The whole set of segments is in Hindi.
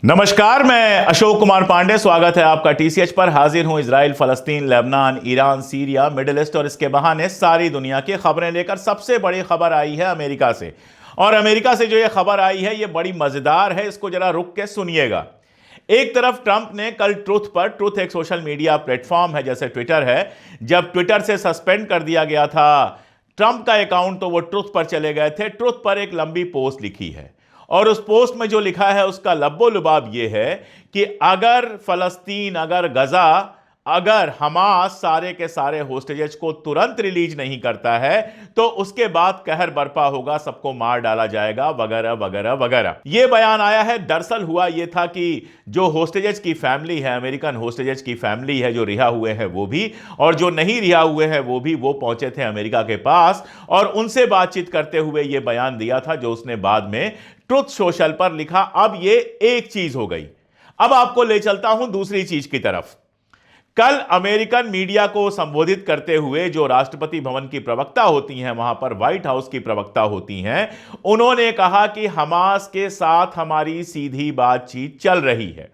नमस्कार, मैं अशोक कुमार पांडे। स्वागत है आपका टीसीएच पर। हाजिर हूं इजराइल, फलस्तीन, Lebanon, Iran, Syria, Middle East और इसके बहाने सारी दुनिया की खबरें लेकर। सबसे बड़ी खबर आई है अमेरिका से, और अमेरिका से जो ये खबर आई है ये बड़ी मजेदार है। इसको जरा रुक के सुनिएगा। एक तरफ ट्रंप ने कल ट्रुथ एक सोशल मीडिया प्लेटफॉर्म है जैसे ट्विटर है, जब ट्विटर से सस्पेंड कर दिया गया था ट्रंप का अकाउंट तो वो ट्रुथ पर चले गए थे। ट्रुथ पर एक लंबी पोस्ट लिखी है और उस पोस्ट में जो लिखा है उसका लब्बो लुबाब यह है कि अगर फलस्तीन, अगर गजा, अगर हमास सारे के सारे होस्टेजेस को तुरंत रिलीज नहीं करता है तो उसके बाद कहर बरपा होगा, सबको मार डाला जाएगा, वगैरह वगैरह वगैरह। यह बयान आया है। दरअसल हुआ यह था कि जो होस्टेजेस की फैमिली है, अमेरिकन होस्टेजेस की फैमिली है, जो रिहा हुए हैं वो भी और जो नहीं रिहा हुए हैं वो भी, वो पहुंचे थे अमेरिका के पास और उनसे बातचीत करते हुए यह बयान दिया था जो उसने बाद में ट्रुथ सोशल पर लिखा। अब यह एक चीज हो गई। अब आपको ले चलता हूं दूसरी चीज की तरफ। कल अमेरिकन मीडिया को संबोधित करते हुए जो राष्ट्रपति भवन की प्रवक्ता होती हैं, वहां पर व्हाइट हाउस की प्रवक्ता होती हैं, उन्होंने कहा कि हमास के साथ हमारी सीधी बातचीत चल रही है।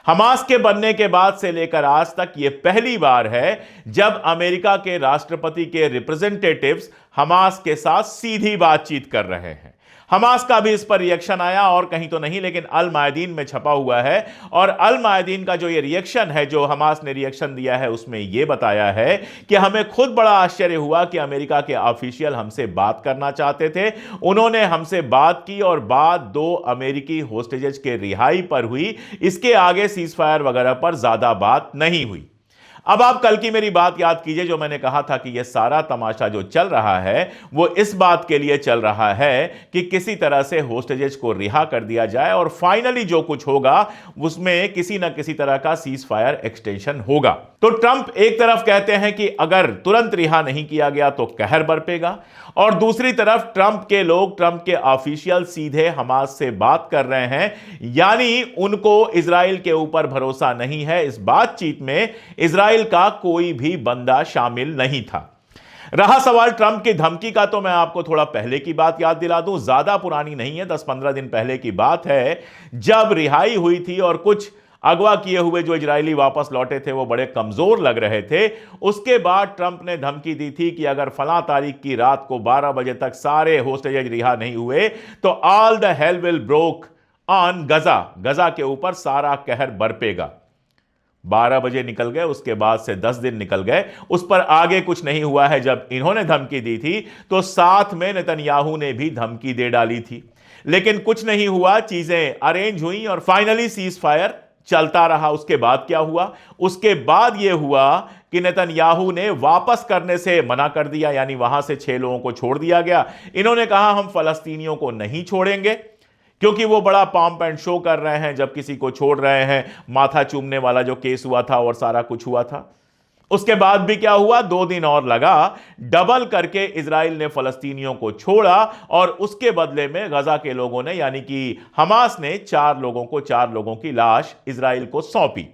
हमास के बनने के बाद से लेकर आज तक यह पहली बार है जब अमेरिका के राष्ट्रपति के रिप्रेजेंटेटिव्स हमास के साथ सीधी बातचीत कर रहे हैं। हमास का भी इस पर रिएक्शन आया, और कहीं तो नहीं लेकिन अल मायदीन में छपा हुआ है, और अल मायदीन का जो ये रिएक्शन है, जो हमास ने रिएक्शन दिया है, उसमें यह बताया है कि हमें खुद बड़ा आश्चर्य हुआ कि अमेरिका के ऑफिशियल हमसे बात करना चाहते थे। उन्होंने हमसे बात की और बात 2 अमेरिकी होस्टेजेस के रिहाई पर हुई। इसके आगे सीजफायर वगैरह पर ज्यादा बात नहीं हुई। अब आप कल की मेरी बात याद कीजिए, जो मैंने कहा था कि यह सारा तमाशा जो चल रहा है वो इस बात के लिए चल रहा है कि किसी तरह से होस्टेजेस को रिहा कर दिया जाए और फाइनली जो कुछ होगा उसमें किसी ना किसी तरह का सीज फायर एक्सटेंशन होगा। तो ट्रंप एक तरफ कहते हैं कि अगर तुरंत रिहा नहीं किया गया तो कहर बरपेगा, और दूसरी तरफ ट्रंप के लोग, ट्रंप के ऑफिशियल सीधे हमास से बात कर रहे हैं, यानी उनको इजराइल के ऊपर भरोसा नहीं है। इस बातचीत में इजराइल का कोई भी बंदा शामिल नहीं था। रहा सवाल ट्रंप की धमकी का, तो मैं आपको थोड़ा पहले की बात याद दिला दूं। ज्यादा पुरानी नहीं है, 10-15 दिन पहले की बात है, जब रिहाई हुई थी और कुछ अगवा किए हुए जो इजरायली वापस लौटे थे वो बड़े कमजोर लग रहे थे। उसके बाद ट्रंप ने धमकी दी थी कि अगर फलां तारीख की रात को 12 बजे तक सारे होस्टेजेस रिहा नहीं हुए तो all the hell will broke on Gaza, Gaza के ऊपर सारा कहर बरपेगा। 12 बजे निकल गए, उसके बाद से 10 दिन निकल गए, उस पर आगे कुछ नहीं हुआ है। जब इन्होंने धमकी दी थी तो साथ में नेतन्याहू ने भी धमकी दे डाली थी, लेकिन कुछ नहीं हुआ। चीजें अरेंज हुई और फाइनली सीज फायर चलता रहा। उसके बाद क्या हुआ? उसके बाद यह हुआ कि नेतन्याहू ने वापस करने से मना कर दिया, यानी वहां से 6 लोगों को छोड़ दिया गया। इन्होंने कहा हम फलस्तीनियों को नहीं छोड़ेंगे, क्योंकि वो बड़ा पॉम्प एंड शो कर रहे हैं जब किसी को छोड़ रहे हैं। माथा चूमने वाला जो केस हुआ था और सारा कुछ हुआ था। उसके बाद भी क्या हुआ? 2 दिन और लगा, डबल करके इजराइल ने फलस्तीनियों को छोड़ा और उसके बदले में गजा के लोगों ने, यानी कि हमास ने 4 लोगों की लाश इजराइल को सौंपी।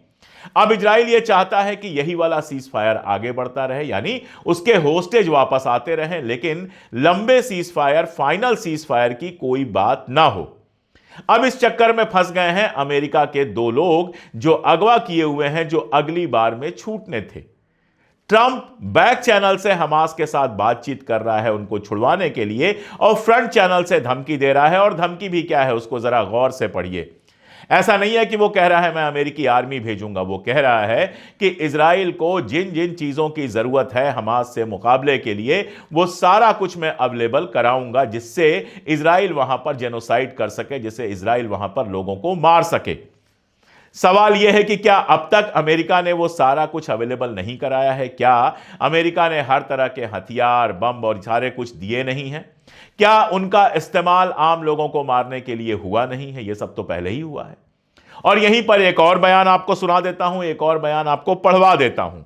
अब इजराइल यह चाहता है कि यही वाला सीज फायर आगे बढ़ता रहे, यानी उसके होस्टेज वापस आते रहें, लेकिन लंबे cease fire, final cease fire की कोई बात ना हो। अब इस चक्कर में फंस गए हैं अमेरिका के 2 लोग जो अगवा किए हुए हैं, जो अगली बार में छूटने थे। ट्रंप बैक चैनल से हमास के साथ बातचीत कर रहा है उनको छुड़वाने के लिए, और फ्रंट चैनल से धमकी दे रहा है। और धमकी भी क्या है उसको जरा गौर से पढ़िए। ऐसा नहीं है कि वो कह रहा है मैं अमेरिकी आर्मी भेजूंगा, वो कह रहा है कि इजराइल को जिन जिन चीजों की जरूरत है हमास से मुकाबले के लिए, वो सारा कुछ मैं अवेलेबल कराऊंगा, जिससे इजराइल वहां पर जेनोसाइड कर सके, जिससे इजराइल वहां पर लोगों को मार सके। सवाल यह है कि क्या अब तक अमेरिका ने वो सारा कुछ अवेलेबल नहीं कराया है? क्या अमेरिका ने हर तरह के हथियार, बम और सारे कुछ दिए नहीं हैं? क्या उनका इस्तेमाल आम लोगों को मारने के लिए हुआ नहीं है? यह सब तो पहले ही हुआ है। और यहीं पर एक और बयान आपको सुना देता हूं, एक और बयान आपको पढ़वा देता हूं।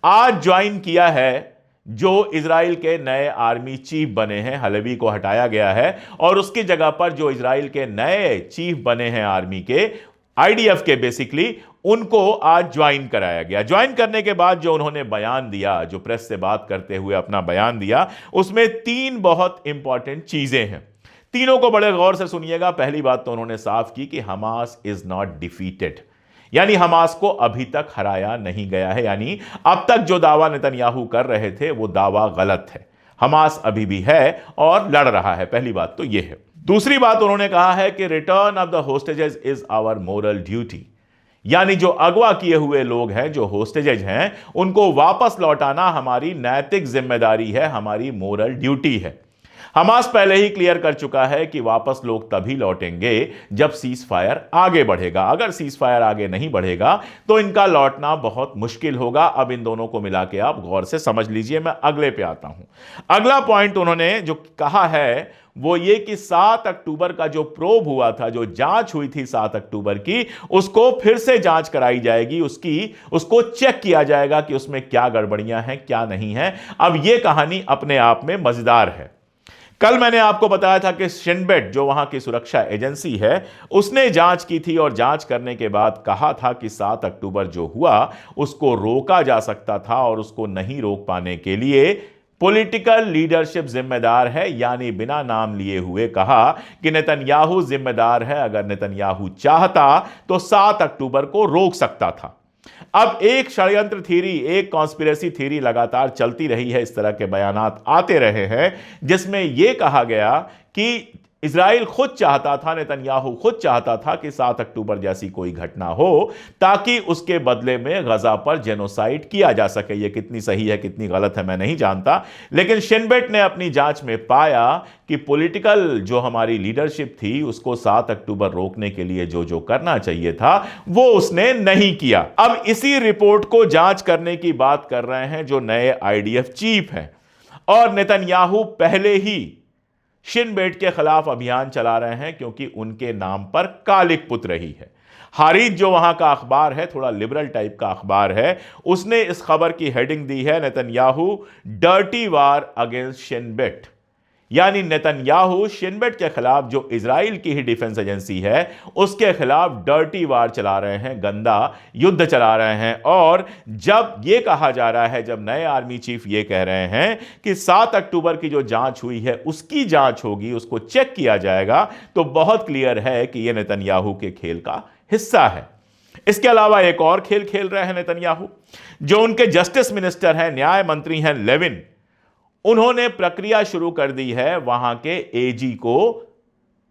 आज ज्वाइन किया है जो इजराइल के नए आर्मी चीफ बने हैं, हलेवी को हटाया गया है और उसकी जगह पर जो इजराइल के नए चीफ बने हैं आर्मी के, आईडीएफ के, बेसिकली उनको आज ज्वाइन कराया गया। ज्वाइन करने के बाद जो उन्होंने बयान दिया, जो प्रेस से बात करते हुए अपना बयान दिया, उसमें 3 बहुत इंपॉर्टेंट चीजें हैं। तीनों को बड़े गौर से सुनिएगा। पहली बात तो उन्होंने साफ की कि हमास इज नॉट डिफीटेड, यानी हमास को अभी तक हराया नहीं गया है, यानी अब तक जो दावा नेतन्याहू कर रहे थे वो दावा गलत है। हमास अभी भी है और लड़ रहा है। पहली बात तो यह है। दूसरी बात उन्होंने कहा है कि return of the hostages is our moral duty, यानी जो अगवा किए हुए लोग हैं, जो होस्टेजेज हैं, उनको वापस लौटाना हमारी नैतिक जिम्मेदारी है, हमारी मोरल ड्यूटी है। हमास पहले ही क्लियर कर चुका है कि वापस लोग तभी लौटेंगे जब सीज फायर आगे बढ़ेगा। अगर सीज फायर आगे नहीं बढ़ेगा तो इनका लौटना बहुत मुश्किल होगा। अब इन दोनों को मिला के आप गौर से समझ लीजिए। मैं अगले पे आता हूं। अगला पॉइंट उन्होंने जो कहा है वो ये कि 7 अक्टूबर का जो प्रोब हुआ था, जो जांच हुई थी 7 अक्टूबर की, उसको फिर से जांच कराई जाएगी, उसको चेक किया जाएगा कि उसमें क्या गड़बड़ियां हैं, क्या नहीं है। अब यह कहानी अपने आप में मजेदार है। कल मैंने आपको बताया था कि शिन बेट, जो वहां की सुरक्षा एजेंसी है, उसने जांच की थी और जांच करने के बाद कहा था कि 7 अक्टूबर जो हुआ उसको रोका जा सकता था और उसको नहीं रोक पाने के लिए पॉलिटिकल लीडरशिप जिम्मेदार है, यानी बिना नाम लिए हुए कहा कि नेतन्याहू जिम्मेदार है। अगर नेतन्याहू चाहता तो 7 अक्टूबर को रोक सकता था। अब एक षड्यंत्र थ्योरी, एक कॉन्स्पिरेसी थ्योरी लगातार चलती रही है, इस तरह के बयानात आते रहे हैं जिसमें यह कहा गया कि इजराइल खुद चाहता था, नेतन्याहू खुद चाहता था कि 7 अक्टूबर जैसी कोई घटना हो ताकि उसके बदले में गजा पर जेनोसाइड किया जा सके। यह कितनी सही है कितनी गलत है मैं नहीं जानता, लेकिन शिन बेट ने अपनी जांच में पाया कि पॉलिटिकल जो हमारी लीडरशिप थी उसको 7 अक्टूबर रोकने के लिए जो जो करना चाहिए था वो उसने नहीं किया। अब इसी रिपोर्ट को जांच करने की बात कर रहे हैं जो नए आईडीएफ चीफ हैं, और नेतन्याहू पहले ही शिन बेट के खिलाफ अभियान चला रहे हैं क्योंकि उनके नाम पर कालिक पुत रही है। हारीत जो वहां का अखबार है, थोड़ा लिबरल टाइप का अखबार है, उसने इस खबर की हेडिंग दी है नेतन्याहू डर्टी वार अगेंस्ट शिन बेट, यानी नेतन्याहू शिन बेट के खिलाफ, जो इजराइल की ही डिफेंस एजेंसी है, उसके खिलाफ डर्टी वार चला रहे हैं, गंदा युद्ध चला रहे हैं। और जब यह कहा जा रहा है, जब नए आर्मी चीफ ये कह रहे हैं कि 7 अक्टूबर की जो जांच हुई है उसकी जांच होगी, उसको चेक किया जाएगा, तो बहुत क्लियर है कि यह नेतन्याहू के खेल का हिस्सा है। इसके अलावा एक और खेल खेल रहे हैं नेतन्याहू। जो उनके जस्टिस मिनिस्टर हैं, न्याय मंत्री हैं लेविन, उन्होंने प्रक्रिया शुरू कर दी है वहां के एजी को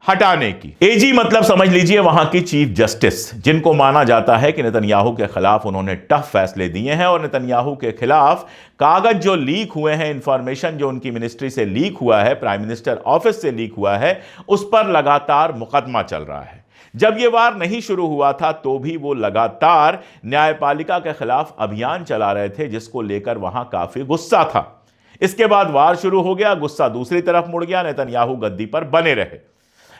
हटाने की। एजी मतलब समझ लीजिए वहां की चीफ जस्टिस, जिनको माना जाता है कि नेतन्याहू के खिलाफ उन्होंने टफ फैसले दिए हैं और नेतन्याहू के खिलाफ कागज जो लीक हुए हैं, इंफॉर्मेशन जो उनकी मिनिस्ट्री से लीक हुआ है, प्राइम मिनिस्टर ऑफिस से लीक हुआ है, उस पर लगातार मुकदमा चल रहा है। जब यह वार नहीं शुरू हुआ था तो भी वो लगातार न्यायपालिका के खिलाफ अभियान चला रहे थे, जिसको लेकर वहां काफी गुस्सा था। इसके बाद वार शुरू हो गया, गुस्सा दूसरी तरफ मुड़ गया, नेतन्याहू गद्दी पर बने रहे।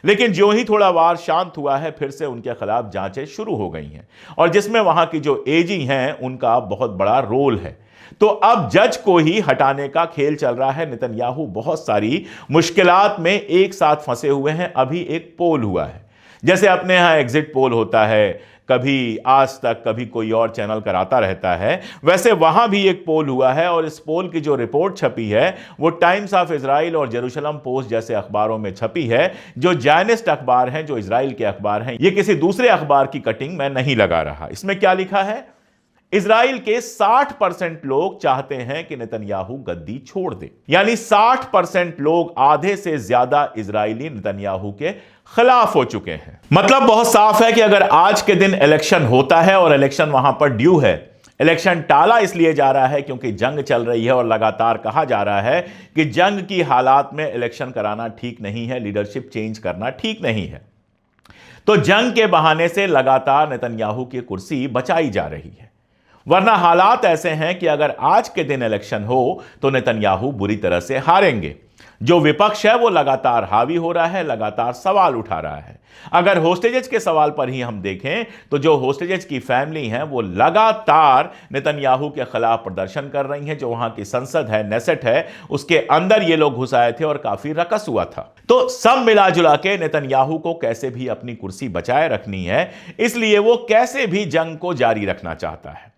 लेकिन जो ही थोड़ा वार शांत हुआ है, फिर से उनके खिलाफ जांचें शुरू हो गई हैं, और जिसमें वहां की जो एजी हैं उनका बहुत बड़ा रोल है। तो अब जज को ही हटाने का खेल चल रहा है। नेतन्याहू बहुत सारी मुश्किलात में एक साथ फंसे हुए हैं। अभी एक पोल हुआ है, जैसे अपने यहां एग्जिट पोल होता है, कभी आज तक, कभी कोई और चैनल कराता रहता है, वैसे वहां भी एक पोल हुआ है, और इस पोल की जो रिपोर्ट छपी है वो टाइम्स ऑफ इजराइल और जेरूशलम पोस्ट जैसे अखबारों में छपी है, जो जायनिस्ट अखबार हैं, जो इजराइल के अखबार हैं। ये किसी दूसरे अखबार की कटिंग मैं नहीं लगा रहा। इसमें क्या लिखा है? इजराइल के 60% लोग चाहते हैं कि नेतन्याहू गद्दी छोड़ दे, यानी 60% लोग, आधे से ज्यादा इजरायली नेतन्याहू के खिलाफ हो चुके हैं। मतलब बहुत साफ है कि अगर आज के दिन इलेक्शन होता है और इलेक्शन वहां पर ड्यू है, इलेक्शन टाला इसलिए जा रहा है क्योंकि जंग चल रही है और लगातार कहा जा रहा है कि जंग की हालात में इलेक्शन कराना ठीक नहीं है, लीडरशिप चेंज करना ठीक नहीं है, तो जंग के बहाने से लगातार नेतन्याहू की कुर्सी बचाई जा रही है। वरना हालात ऐसे हैं कि अगर आज के दिन इलेक्शन हो तो नेतन्याहू बुरी तरह से हारेंगे। जो विपक्ष है वो लगातार हावी हो रहा है, लगातार सवाल उठा रहा है। अगर होस्टेजेस के सवाल पर ही हम देखें तो जो होस्टेजेस की फैमिली हैं वो लगातार नेतन्याहू के खिलाफ प्रदर्शन कर रही हैं। जो वहां की संसद है, नेसेट है, उसके अंदर ये लोग घुस आए थे और काफी रकस हुआ था। तो सब मिला जुला के नेतन्याहू को कैसे भी अपनी कुर्सी बचाए रखनी है, इसलिए वो कैसे भी जंग को जारी रखना चाहता है।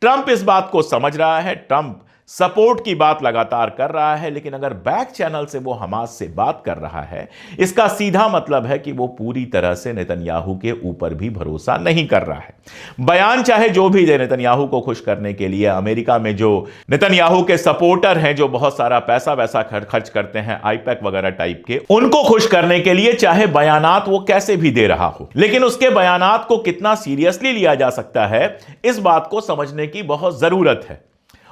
ट्रंप इस बात को समझ रहा है। ट्रंप सपोर्ट की बात लगातार कर रहा है, लेकिन अगर बैक चैनल से वो हमास से बात कर रहा है, इसका सीधा मतलब है कि वो पूरी तरह से नेतन्याहू के ऊपर भी भरोसा नहीं कर रहा है। बयान चाहे जो भी दे नेतन्याहू को खुश करने के लिए, अमेरिका में जो नेतन्याहू के सपोर्टर हैं, जो बहुत सारा पैसा वैसा खर्च करते हैं आईपैक वगैरह टाइप के, उनको खुश करने के लिए चाहे बयानात वो कैसे भी दे रहा हो, लेकिन उसके बयानात को कितना सीरियसली लिया जा सकता है, इस बात को समझने की बहुत जरूरत है।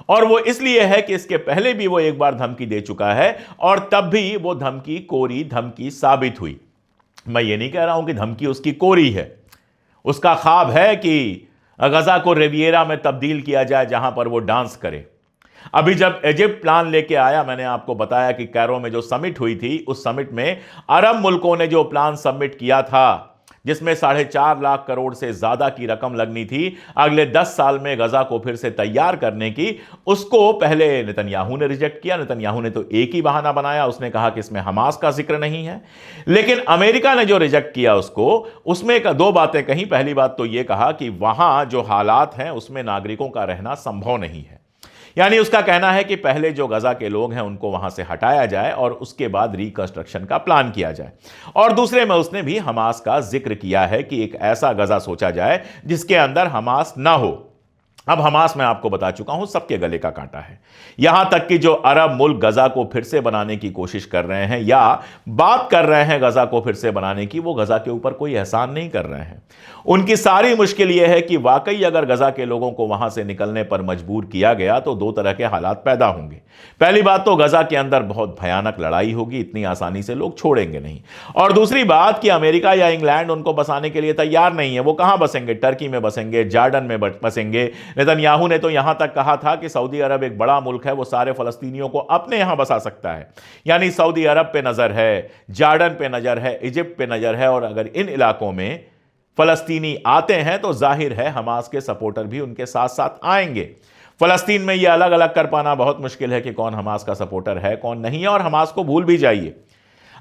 और वो इसलिए है कि इसके पहले भी वो एक बार धमकी दे चुका है और तब भी वो धमकी कोरी धमकी साबित हुई। मैं ये नहीं कह रहा हूं कि धमकी उसकी कोरी है, उसका ख्वाब है कि गजा को रिविएरा में तब्दील किया जाए जहां पर वो डांस करे। अभी जब इजिप्ट प्लान लेके आया, मैंने आपको बताया कि कैरो में जो समिट हुई थी, उस समिट में अरब मुल्कों ने जो प्लान सबमिट किया था, जिसमें 4.5 लाख करोड़ से ज्यादा की रकम लगनी थी अगले 10 साल में गजा को फिर से तैयार करने की, उसको पहले नेतन्याहू ने रिजेक्ट किया। नेतन्याहू ने तो एक ही बहाना बनाया, उसने कहा कि इसमें हमास का जिक्र नहीं है। लेकिन अमेरिका ने जो रिजेक्ट किया उसको, उसमें दो बातें कही। पहली बात तो यह कहा कि वहां जो हालात हैं उसमें नागरिकों का रहना संभव नहीं है, यानी उसका कहना है कि पहले जो गजा के लोग हैं उनको वहां से हटाया जाए और उसके बाद रिकंस्ट्रक्शन का प्लान किया जाए। और दूसरे में उसने भी हमास का जिक्र किया है कि एक ऐसा गजा सोचा जाए जिसके अंदर हमास ना हो। अब हमास, मैं आपको बता चुका हूं, सबके गले का कांटा है। यहां तक कि जो अरब मुल्क गजा को फिर से बनाने की कोशिश कर रहे हैं या बात कर रहे हैं गजा को फिर से बनाने की, वो गजा के ऊपर कोई एहसान नहीं कर रहे हैं। उनकी सारी मुश्किल यह है कि वाकई अगर गजा के लोगों को वहां से निकलने पर मजबूर किया गया तो दो तरह के हालात पैदा होंगे। पहली बात तो गजा के अंदर बहुत भयानक लड़ाई होगी, इतनी आसानी से लोग छोड़ेंगे नहीं। और दूसरी बात कि अमेरिका या इंग्लैंड उनको बसाने के लिए तैयार नहीं है। वो कहां बसेंगे? टर्की में बसेंगे, जॉर्डन में बसेंगे। नेतन्याहू ने तो यहां तक कहा था कि सऊदी अरब एक बड़ा मुल्क है, वो सारे फलस्तीनियों को अपने यहां बसा सकता है। यानी सऊदी अरब पे नजर है, जॉर्डन पे नजर है, इजिप्ट पे नजर है। और अगर इन इलाकों में फलस्तीनी आते हैं तो जाहिर है हमास के सपोर्टर भी उनके साथ साथ आएंगे। फलस्तीन में यह अलग अलग कर पाना बहुत मुश्किल है कि कौन हमास का सपोर्टर है कौन नहीं है। और हमास को भूल भी जाइए,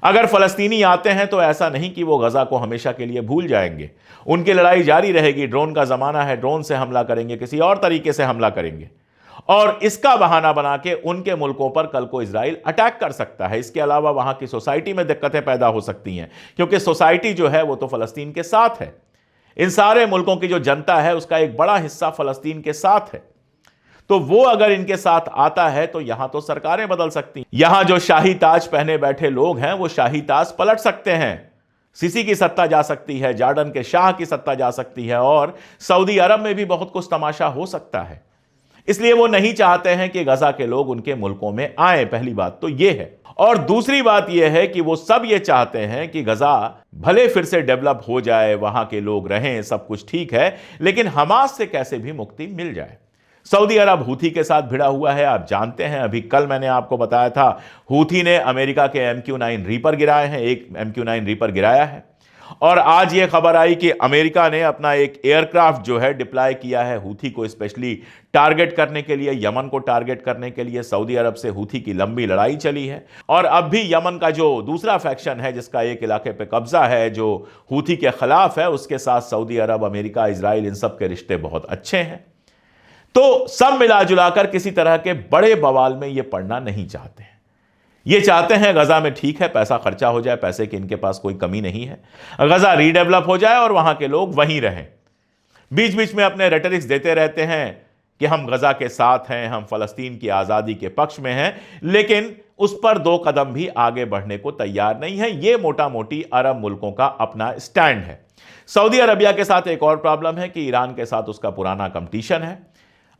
अगर फलस्तीनी आते हैं तो ऐसा नहीं कि वो गजा को हमेशा के लिए भूल जाएंगे। उनकी लड़ाई जारी रहेगी। ड्रोन का जमाना है, ड्रोन से हमला करेंगे, किसी और तरीके से हमला करेंगे और इसका बहाना बना के उनके मुल्कों पर कल को इजराइल अटैक कर सकता है। इसके अलावा वहां की सोसाइटी में दिक्कतें पैदा हो सकती हैं, क्योंकि सोसाइटी जो है वो तो फलस्तीन के साथ है। इन सारे मुल्कों की जो जनता है उसका एक बड़ा हिस्सा फलस्तीन के साथ है। तो वो अगर इनके साथ आता है तो यहां तो सरकारें बदल सकती हैं। यहां जो शाही ताज पहने बैठे लोग हैं वो शाही ताज पलट सकते हैं। सीसी की सत्ता जा सकती है, जॉर्डन के शाह की सत्ता जा सकती है और सऊदी अरब में भी बहुत कुछ तमाशा हो सकता है। इसलिए वो नहीं चाहते हैं कि गजा के लोग उनके मुल्कों में आए। पहली बात तो यह है। और दूसरी बात यह है कि वो सब ये चाहते हैं कि गजा भले फिर से डेवलप हो जाए, वहां के लोग रहें, सब कुछ ठीक है, लेकिन हमास से कैसे भी मुक्ति मिल जाए। सऊदी अरब हूथी के साथ भिड़ा हुआ है, आप जानते हैं। अभी कल मैंने आपको बताया था हूथी ने अमेरिका के MQ-9 रीपर गिराए हैं, एक MQ-9 रीपर गिराया है। और आज यह खबर आई कि अमेरिका ने अपना एक एयरक्राफ्ट जो है डिप्लॉय किया है हूथी को स्पेशली टारगेट करने के लिए, यमन को टारगेट करने के लिए। सऊदी अरब से हूथी की लंबी लड़ाई चली है और अब भी यमन का जो दूसरा फैक्शन है जिसका एक इलाके पे कब्जा है, जो हूथी के खिलाफ है, उसके साथ सऊदी अरब, अमेरिका, इजराइल, इन सब के रिश्ते बहुत अच्छे हैं। तो सब मिला जुलाकर किसी तरह के बड़े बवाल में ये पड़ना नहीं चाहते हैं। ये चाहते हैं गजा में ठीक है पैसा खर्चा हो जाए, पैसे की इनके पास कोई कमी नहीं है, गजा रीडेवलप हो जाए और वहां के लोग वहीं रहें। बीच बीच में अपने रेटरिक्स देते रहते हैं कि हम गजा के साथ हैं, हम फलस्तीन की आजादी के पक्ष में हैं, लेकिन उस पर 2 कदम भी आगे बढ़ने को तैयार नहीं है। यह मोटा मोटी अरब मुल्कों का अपना स्टैंड है। सऊदी अरबिया के साथ एक और प्रॉब्लम है कि ईरान के साथ उसका पुराना कंपटीशन है।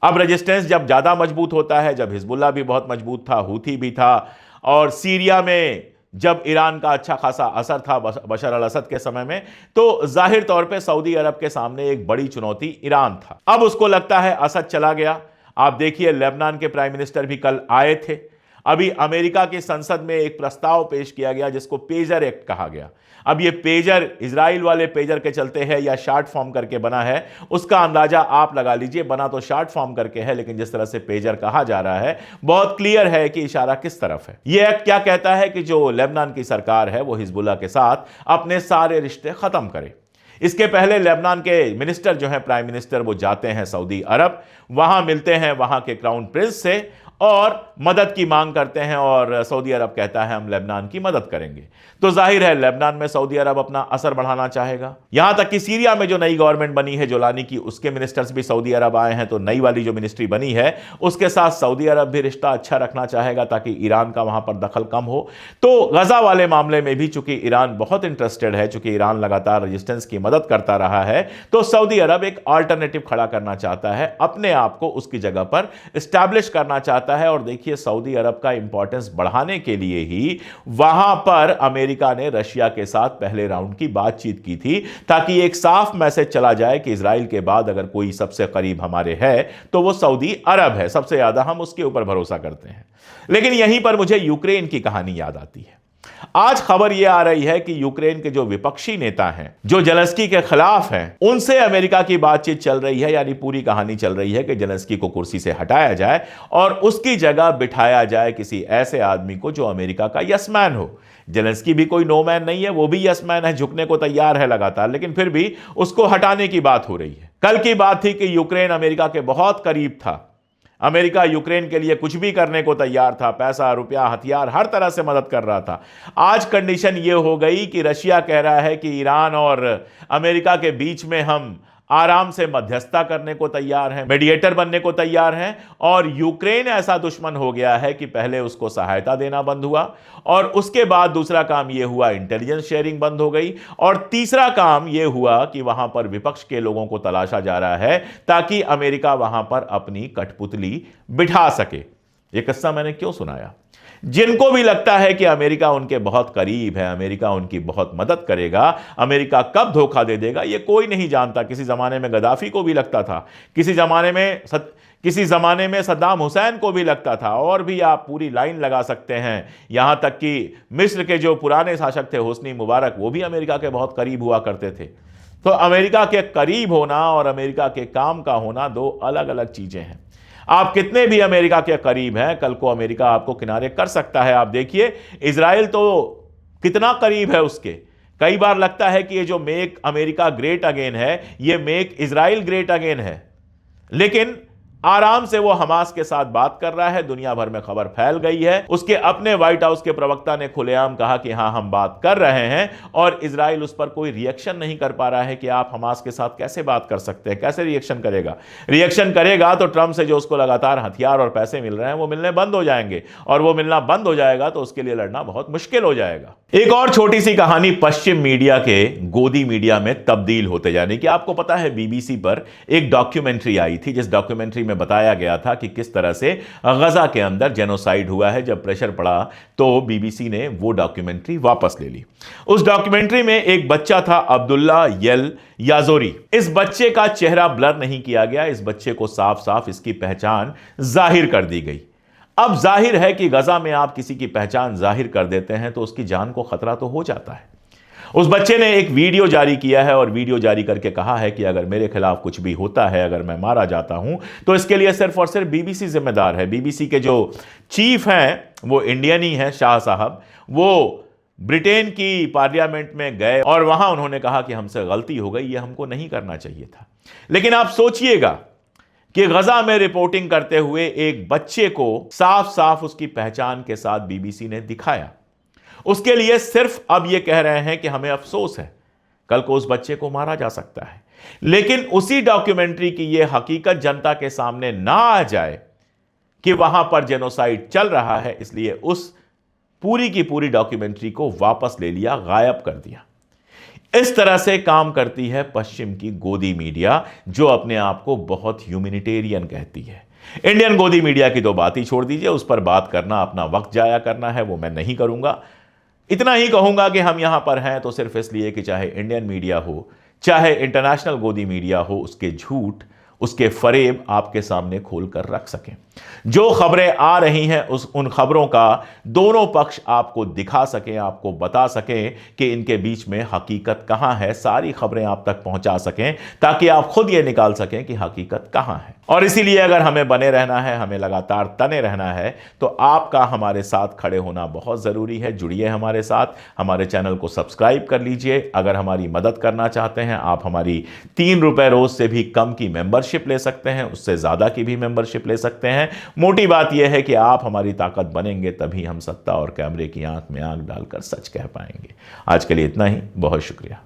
अब रेजिस्टेंस जब ज्यादा मजबूत होता है, जब हिजबुल्लाह भी बहुत मजबूत था, हूथी भी था, और सीरिया में जब ईरान का अच्छा खासा असर था बशर अल असद के समय में, तो जाहिर तौर पे सऊदी अरब के सामने एक बड़ी चुनौती ईरान था। अब उसको लगता है असद चला गया। आप देखिए लेबनान के प्राइम मिनिस्टर भी कल आए थे। अभी अमेरिका की संसद में एक प्रस्ताव पेश किया गया जिसको पेजर एक्ट कहा गया। अब ये पेजर इजराइल वाले पेजर के चलते है या शॉर्ट फॉर्म करके बना है, उसका अंदाजा आप लगा लीजिए। बना तो शॉर्ट फॉर्म करके है, लेकिन जिस तरह से पेजर कहा जा रहा है बहुत क्लियर है कि इशारा किस तरफ है। यह एक्ट क्या कहता है कि जो लेबनान की सरकार है वो हिजबुल्लाह के साथ अपने सारे रिश्ते खत्म करे। इसके पहले लेबनान के मिनिस्टर जो है, प्राइम मिनिस्टर, वो जाते हैं सऊदी अरब, वहां मिलते हैं वहां के क्राउन प्रिंस से और मदद की मांग करते हैं और सऊदी अरब कहता है हम लेबनान की मदद करेंगे। तो जाहिर है लेबनान में सऊदी अरब अपना असर बढ़ाना चाहेगा। यहां तक कि सीरिया में जो नई गवर्नमेंट बनी है जोलानी की, उसके मिनिस्टर्स भी सऊदी अरब आए हैं। तो नई वाली जो मिनिस्ट्री बनी है उसके साथ सऊदी अरब भी रिश्ता अच्छा रखना चाहेगा ताकि ईरान का वहां पर दखल कम हो। तो गजा वाले मामले में भी चूंकि ईरान बहुत इंटरेस्टेड है, चूंकि ईरान लगातार रेजिस्टेंस की मदद करता रहा है, तो सऊदी अरब एक अल्टरनेटिव खड़ा करना चाहता है, अपने आप को उसकी जगह पर स्टैब्लिश करना चाहता है। और देखिए सऊदी अरब का इंपॉर्टेंस बढ़ाने के लिए ही वहां पर अमेरिका ने रशिया के साथ पहले राउंड की बातचीत की थी, ताकि एक साफ मैसेज चला जाए कि इजराइल के बाद अगर कोई सबसे करीब हमारे है तो वो सऊदी अरब है, सबसे ज्यादा हम उसके ऊपर भरोसा करते हैं। लेकिन यहीं पर मुझे यूक्रेन की कहानी याद आती है। आज खबर यह आ रही है कि यूक्रेन के जो विपक्षी नेता हैं, जो जेलेंस्की के खिलाफ हैं, उनसे अमेरिका की बातचीत चल रही है। यानी पूरी कहानी चल रही है कि जेलेंस्की को कुर्सी से हटाया जाए और उसकी जगह बिठाया जाए किसी ऐसे आदमी को जो अमेरिका का यसमैन हो। जेलेंस्की भी कोई नोमैन नहीं है, वो भी यसमैन है, झुकने को तैयार है लगातार, लेकिन फिर भी उसको हटाने की बात हो रही है। कल की बात थी कि यूक्रेन अमेरिका के बहुत करीब था। अमेरिका यूक्रेन के लिए कुछ भी करने को तैयार था, पैसा, रुपया, हथियार, हर तरह से मदद कर रहा था। आज कंडीशन यह हो गई कि रशिया कह रहा है कि ईरान और अमेरिका के बीच में हम आराम से मध्यस्थता करने को तैयार हैं, मीडिएटर बनने को तैयार हैं। और यूक्रेन ऐसा दुश्मन हो गया है कि पहले उसको सहायता देना बंद हुआ, और उसके बाद दूसरा काम यह हुआ इंटेलिजेंस शेयरिंग बंद हो गई, और तीसरा काम यह हुआ कि वहां पर विपक्ष के लोगों को तलाशा जा रहा है ताकि अमेरिका वहां पर अपनी कठपुतली बिठा सके। यह किस्सा मैंने क्यों सुनाया? जिनको भी लगता है कि अमेरिका उनके बहुत करीब है, अमेरिका उनकी बहुत मदद करेगा, अमेरिका कब धोखा दे देगा ये कोई नहीं जानता। किसी जमाने में गद्दाफी को भी लगता था, किसी जमाने में सद्दाम हुसैन को भी लगता था, और भी आप पूरी लाइन लगा सकते हैं। यहां तक कि मिस्र के जो पुराने शासक थे होस्नी मुबारक, वो भी अमेरिका के बहुत करीब हुआ करते थे। तो अमेरिका के करीब होना और अमेरिका के काम का होना दो अलग अलग चीजें हैं। आप कितने भी अमेरिका के करीब हैं, कल को अमेरिका आपको किनारे कर सकता है। आप देखिए इजराइल तो कितना करीब है उसके। कई बार लगता है कि ये जो मेक अमेरिका ग्रेट अगेन है, ये मेक इजराइल ग्रेट अगेन है, लेकिन आराम से वो हमास के साथ बात कर रहा है। दुनिया भर में खबर फैल गई है। उसके अपने व्हाइट हाउस के प्रवक्ता ने खुलेआम कहा कि हां हम बात कर रहे हैं, और इजराइल उस पर कोई रिएक्शन नहीं कर पा रहा है कि आप हमास के साथ कैसे बात कर सकते हैं, कैसे रिएक्शन करेगा। रिएक्शन करेगा तो ट्रंप से जो उसको लगातार हथियार और पैसे मिल रहे हैं वो मिलने बंद हो जाएंगे, और वो मिलना बंद हो जाएगा तो उसके लिए लड़ना बहुत मुश्किल हो जाएगा। एक और छोटी सी कहानी पश्चिम मीडिया के गोदी मीडिया में तब्दील होते जाने की। आपको पता है बीबीसी पर एक डॉक्यूमेंट्री आई थी, जिस डॉक्यूमेंट्री में बताया गया था कि किस तरह से गजा के अंदर जेनोसाइड हुआ है। जब प्रेशर पड़ा तो बीबीसी ने वो डॉक्यूमेंट्री वापस ले ली। उस डॉक्यूमेंट्री में एक बच्चा था अब्दुल्ला यल याजोरी। इस बच्चे का चेहरा ब्लर नहीं किया गया, इस बच्चे को साफ साफ इसकी पहचान जाहिर कर दी गई। अब जाहिर है कि गजा में आप किसी की पहचान जाहिर कर देते हैं तो उसकी जान को खतरा तो हो जाता है। उस बच्चे ने एक वीडियो जारी किया है, और वीडियो जारी करके कहा है कि अगर मेरे खिलाफ कुछ भी होता है, अगर मैं मारा जाता हूं, तो इसके लिए सिर्फ और सिर्फ बीबीसी जिम्मेदार है। बीबीसी के जो चीफ हैं वो इंडियन ही हैं, शाह साहब। वो ब्रिटेन की पार्लियामेंट में गए और वहां उन्होंने कहा कि हमसे गलती हो गई, ये हमको नहीं करना चाहिए था। लेकिन आप सोचिएगा कि गजा में रिपोर्टिंग करते हुए एक बच्चे को साफ साफ उसकी पहचान के साथ बीबीसी ने दिखाया। उसके लिए सिर्फ अब यह कह रहे हैं कि हमें अफसोस है, कल को उस बच्चे को मारा जा सकता है। लेकिन उसी डॉक्यूमेंट्री की यह हकीकत जनता के सामने ना आ जाए कि वहां पर जेनोसाइड चल रहा है, इसलिए उस पूरी की पूरी डॉक्यूमेंट्री को वापस ले लिया, गायब कर दिया। इस तरह से काम करती है पश्चिम की गोदी मीडिया, जो अपने आप को बहुत ह्यूमैनिटेरियन कहती है। इंडियन गोदी मीडिया की तो बात ही छोड़ दीजिए, उस पर बात करना अपना वक्त जाया करना है, वो मैं नहीं करूंगा। इतना ही कहूंगा कि हम यहां पर हैं तो सिर्फ इसलिए कि चाहे इंडियन मीडिया हो, चाहे इंटरनेशनल गोदी मीडिया हो, उसके झूठ, उसके फरेब आपके सामने खोलकर रख सकें। जो खबरें आ रही हैं उन खबरों का दोनों पक्ष आपको दिखा सकें, आपको बता सकें कि इनके बीच में हकीकत कहां है। सारी खबरें आप तक पहुंचा सकें ताकि आप खुद ये निकाल सकें कि हकीकत कहां है। और इसीलिए अगर हमें बने रहना है, हमें लगातार तने रहना है, तो आपका हमारे साथ खड़े होना बहुत ज़रूरी है। जुड़िए हमारे साथ, हमारे चैनल को सब्सक्राइब कर लीजिए। अगर हमारी मदद करना चाहते हैं, आप हमारी 3 रुपए रोज़ से भी कम की मेंबरशिप ले सकते हैं, उससे ज़्यादा की भी मेंबरशिप ले सकते हैं। मोटी बात यह है कि आप हमारी ताकत बनेंगे, तभी हम सत्ता और कैमरे की आंख में आंख डालकर सच कह पाएंगे। आज के लिए इतना ही, बहुत शुक्रिया।